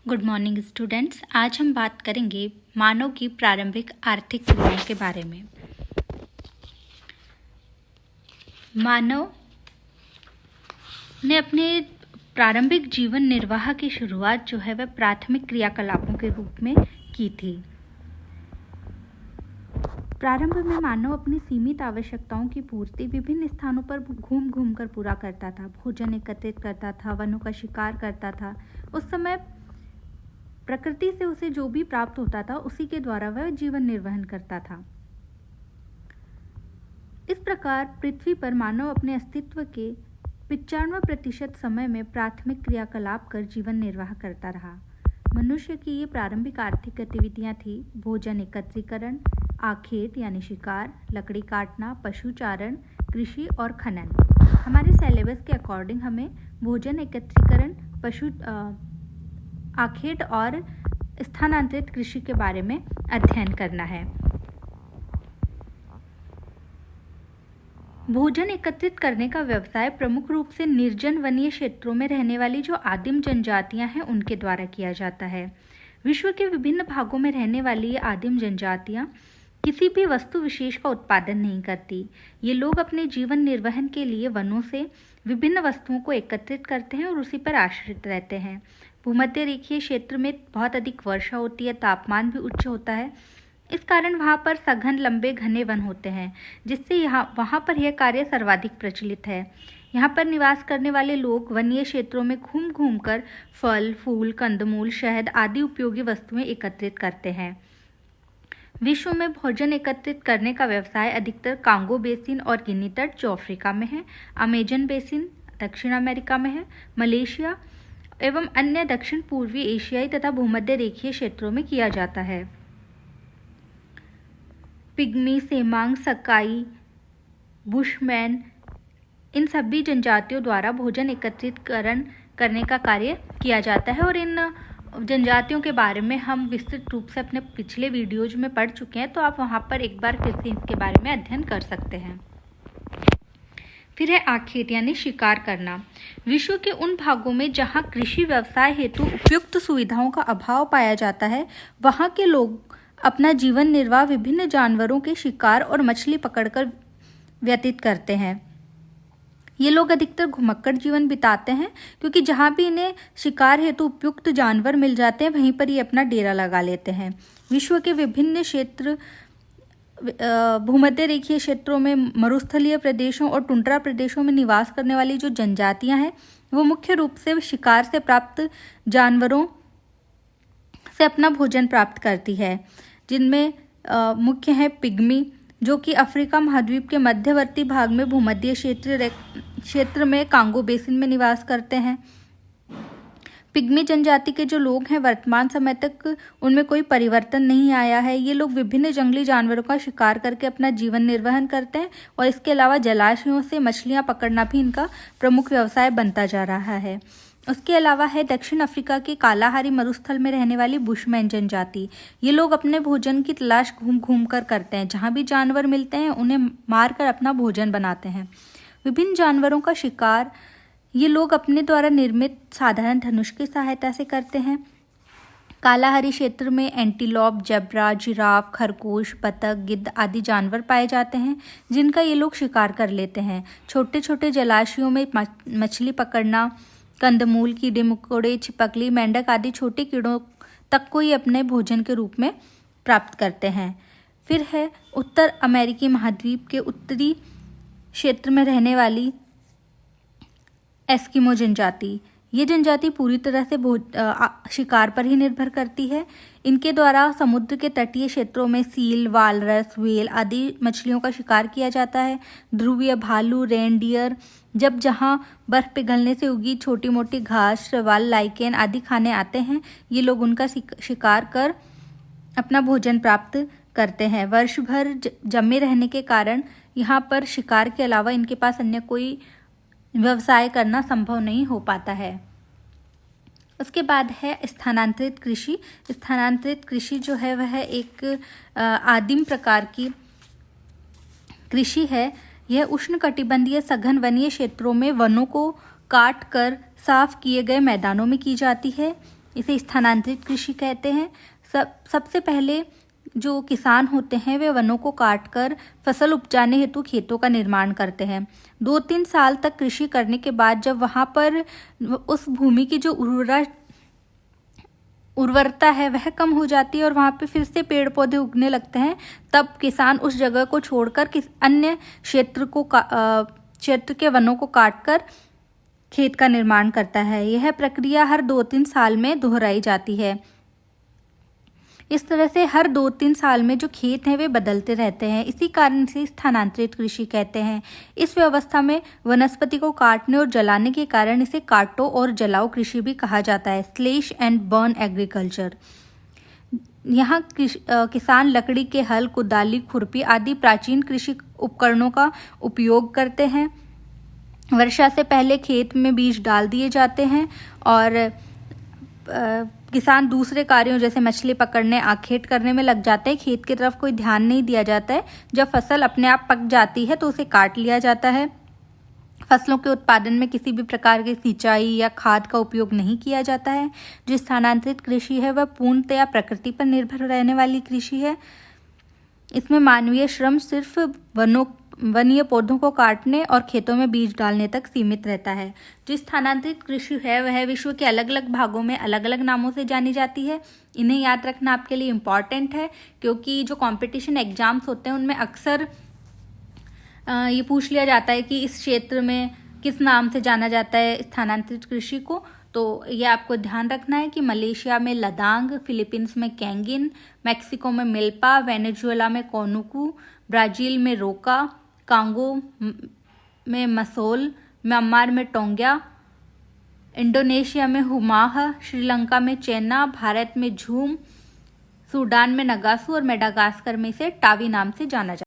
Good morning students. आज हम बात करेंगे मानव की प्रारंभिक आर्थिक क्रियाओं के बारे में। मानव ने अपने प्रारंभिक जीवन निर्वाह की शुरुआत जो है वह प्राथमिक क्रियाकलापों के रूप में की थी। प्रारंभ में मानव अपनी सीमित आवश्यकताओं की पूर्ति विभिन्न स्थानों पर घूम घूम कर पूरा करता था। भोजन एकत्रित करता था, वनों का शिकार करता था। उस समय प्रकृति से उसे जो भी प्राप्त होता था उसी के द्वारा वह जीवन निर्वहन करता था। इस प्रकार पृथ्वी पर मानव अपने अस्तित्व के 95% समय में प्राथमिक क्रियाकलाप कर जीवन निर्वाह करता रहा। मनुष्य की ये प्रारंभिक आर्थिक गतिविधियां थी: भोजन एकत्रीकरण, आखेट यानी शिकार, लकड़ी काटना, पशुचारण, कृषि और खनन। हमारे सिलेबस के अकॉर्डिंग हमें भोजन एकत्रीकरण, आखेट और स्थानांतरित कृषि के बारे में अध्ययन करना है। भोजन एकत्रित करने का व्यवसाय प्रमुख रूप से निर्जन वनीय क्षेत्रों में रहने वाली जो आदिम जनजातियां हैं उनके द्वारा किया जाता है। विश्व के विभिन्न भागों में रहने वाली ये आदिम जनजातियां किसी भी वस्तु विशेष का उत्पादन नहीं करती। ये लोग अपने जीवन निर्वहन के लिए वनों से विभिन्न वस्तुओं को एकत्रित करते हैं और उसी पर आश्रित रहते हैं। भूमध्य रेखीय क्षेत्र में बहुत अधिक वर्षा होती है, तापमान भी उच्च होता है। इस कारण वहाँ पर सघन लंबे घने वन होते हैं, जिससे वहाँ पर यह कार्य सर्वाधिक प्रचलित है। यहाँ पर निवास करने वाले लोग वनीय क्षेत्रों में घूम घूम कर फल, फूल, कंदमूल, शहद आदि उपयोगी वस्तुएं एकत्रित करते हैं। विश्व में भोजन एकत्रित करने का व्यवसाय अधिकतर कांगो बेसिन और गिनी तट जो अफ्रीका में है, अमेजन बेसिन दक्षिण अमेरिका में है, मलेशिया एवं अन्य दक्षिण पूर्वी एशियाई तथा भूमध्य रेखीय क्षेत्रों में किया जाता है। पिग्मी, सेमांग, सकाई, बुशमैन इन सभी जनजातियों द्वारा भोजन एकत्रितकरण करने का कार्य किया जाता है और इन जनजातियों के बारे में हम विस्तृत रूप से अपने पिछले वीडियोज में पढ़ चुके हैं, तो आप वहाँ पर एक बार फिर से इसके बारे में अध्ययन कर सकते हैं। फिर है आखेट यानी शिकार करना। विश्व के उन भागों में जहाँ कृषि व्यवसाय हेतु उपयुक्त सुविधाओं का अभाव पाया जाता है, वहाँ के लोग अपना जीवन निर्वाह विभिन्न जानवरों के शिकार और मछली पकड़कर व्यतीत करते हैं। ये लोग अधिकतर घुमक्कड़ जीवन बिताते हैं, क्योंकि जहाँ भी इन्हें शिकार हेतु उपयुक्त जानवर मिल जाते हैं वहीं पर ये अपना डेरा लगा लेते हैं। विश्व के विभिन्न क्षेत्र भूमध्य रेखीय क्षेत्रों में, मरुस्थलीय प्रदेशों और टुंड्रा प्रदेशों में निवास करने वाली जो जनजातियां हैं वो मुख्य रूप से शिकार से प्राप्त जानवरों से अपना भोजन प्राप्त करती है, जिनमें मुख्य है पिग्मी, जो कि अफ्रीका महाद्वीप के मध्यवर्ती भाग में भूमध्य क्षेत्र में कांगो बेसिन में निवास करते हैं। पिग्मी जनजाति के जो लोग हैं वर्तमान समय तक उनमें कोई परिवर्तन नहीं आया है। ये लोग विभिन्न जंगली जानवरों का शिकार करके अपना जीवन निर्वहन करते हैं और इसके अलावा जलाशयों से मछलियां पकड़ना भी इनका प्रमुख व्यवसाय बनता जा रहा है। उसके अलावा है दक्षिण अफ्रीका के कालाहारी मरुस्थल में रहने वाली बुशमैन जनजाति। ये लोग अपने भोजन की तलाश घूम घूम कर करते हैं। जहाँ भी जानवर मिलते हैं उन्हें मारकर अपना भोजन बनाते हैं। विभिन्न जानवरों का शिकार ये लोग अपने द्वारा निर्मित साधारण धनुष की सहायता से करते हैं। कालाहारी क्षेत्र में एंटीलोप, जेब्रा, जिराफ, खरगोश, बतख, गिद्ध आदि जानवर पाए जाते हैं, जिनका ये लोग शिकार कर लेते हैं। छोटे छोटे जलाशयों में मछली पकड़ना, कंदमूल, कीड़े मकोड़े, छिपकली, मेंढक आदि छोटे कीड़ों तक को ये अपने भोजन के रूप में प्राप्त करते हैं। फिर है उत्तर अमेरिकी महाद्वीप के उत्तरी क्षेत्र में रहने वाली एस्किमो जनजाति। ये जनजाति पूरी तरह से शिकार पर ही निर्भर करती है। इनके द्वारा समुद्र के तटीय क्षेत्रों में सील, वालरस, व्हेल आदि मछलियों का शिकार किया जाता है। ध्रुवीय भालू, रेनडियर जब जहाँ बर्फ पिघलने से उगी छोटी मोटी घास, शैवाल, लाइकेन आदि खाने आते हैं, ये लोग उनका शिकार कर अपना भोजन प्राप्त करते हैं। वर्ष भर जमे रहने के कारण यहाँ पर शिकार के अलावा इनके पास अन्य कोई व्यवसाय करना संभव नहीं हो पाता है। उसके बाद है स्थानांतरित कृषि। स्थानांतरित कृषि जो है वह एक आदिम प्रकार की कृषि है। यह उष्णकटिबंधीय सघन वनीय क्षेत्रों में वनों को काट कर साफ किए गए मैदानों में की जाती है। इसे स्थानांतरित कृषि कहते हैं। सबसे पहले जो किसान होते हैं वे वनों को काटकर फसल उपजाने हेतु खेतों का निर्माण करते हैं। 2-3 साल तक कृषि करने के बाद जब वहाँ पर उस भूमि की जो उर्वरता है वह कम हो जाती है और वहाँ पे फिर से पेड़ पौधे उगने लगते हैं, तब किसान उस जगह को छोड़कर अन्य क्षेत्र के वनों को काटकर खेत का निर्माण करता है। यह प्रक्रिया हर 2-3 साल में दोहराई जाती है। इस तरह से हर 2-3 साल में जो खेत हैं वे बदलते रहते हैं। इसी कारण से स्थानांतरित कृषि कहते हैं। इस व्यवस्था में वनस्पति को काटने और जलाने के कारण इसे काटो और जलाओ कृषि भी कहा जाता है, स्लेश एंड बर्न एग्रीकल्चर। यहाँ किसान लकड़ी के हल, कुदाली, खुरपी आदि प्राचीन कृषि उपकरणों का उपयोग करते हैं। वर्षा से पहले खेत में बीज डाल दिए जाते हैं और किसान दूसरे कार्यों जैसे मछली पकड़ने, आखेट करने में लग जाते हैं। खेत की तरफ कोई ध्यान नहीं दिया जाता है। जब फसल अपने आप पक जाती है तो उसे काट लिया जाता है। फसलों के उत्पादन में किसी भी प्रकार की सिंचाई या खाद का उपयोग नहीं किया जाता है। जो स्थानांतरित कृषि है वह पूर्णतया प्रकृति पर निर्भर रहने वाली कृषि है। इसमें मानवीय श्रम सिर्फ वनीय पौधों को काटने और खेतों में बीज डालने तक सीमित रहता है। जो स्थानांतरित कृषि है वह विश्व के अलग अलग भागों में अलग अलग नामों से जानी जाती है। इन्हें याद रखना आपके लिए इम्पॉर्टेंट है, क्योंकि जो कंपटीशन एग्जाम्स होते हैं उनमें अक्सर ये पूछ लिया जाता है कि इस क्षेत्र में किस नाम से जाना जाता है स्थानांतरित कृषि को। तो ये आपको ध्यान रखना है कि मलेशिया में लदांग, फिलीपींस में कैंगिन, मैक्सिको में मिल्पा, वेनेजुएला में कोनुकू, ब्राज़ील में रोका, कांगो में मसोल, म्यांमार में टोंग्या, इंडोनेशिया में हुमाह, श्रीलंका में चेन्ना, भारत में झूम, सूडान में नगासू और मेडागास्कर में इसे टावी नाम से जाना जाता है।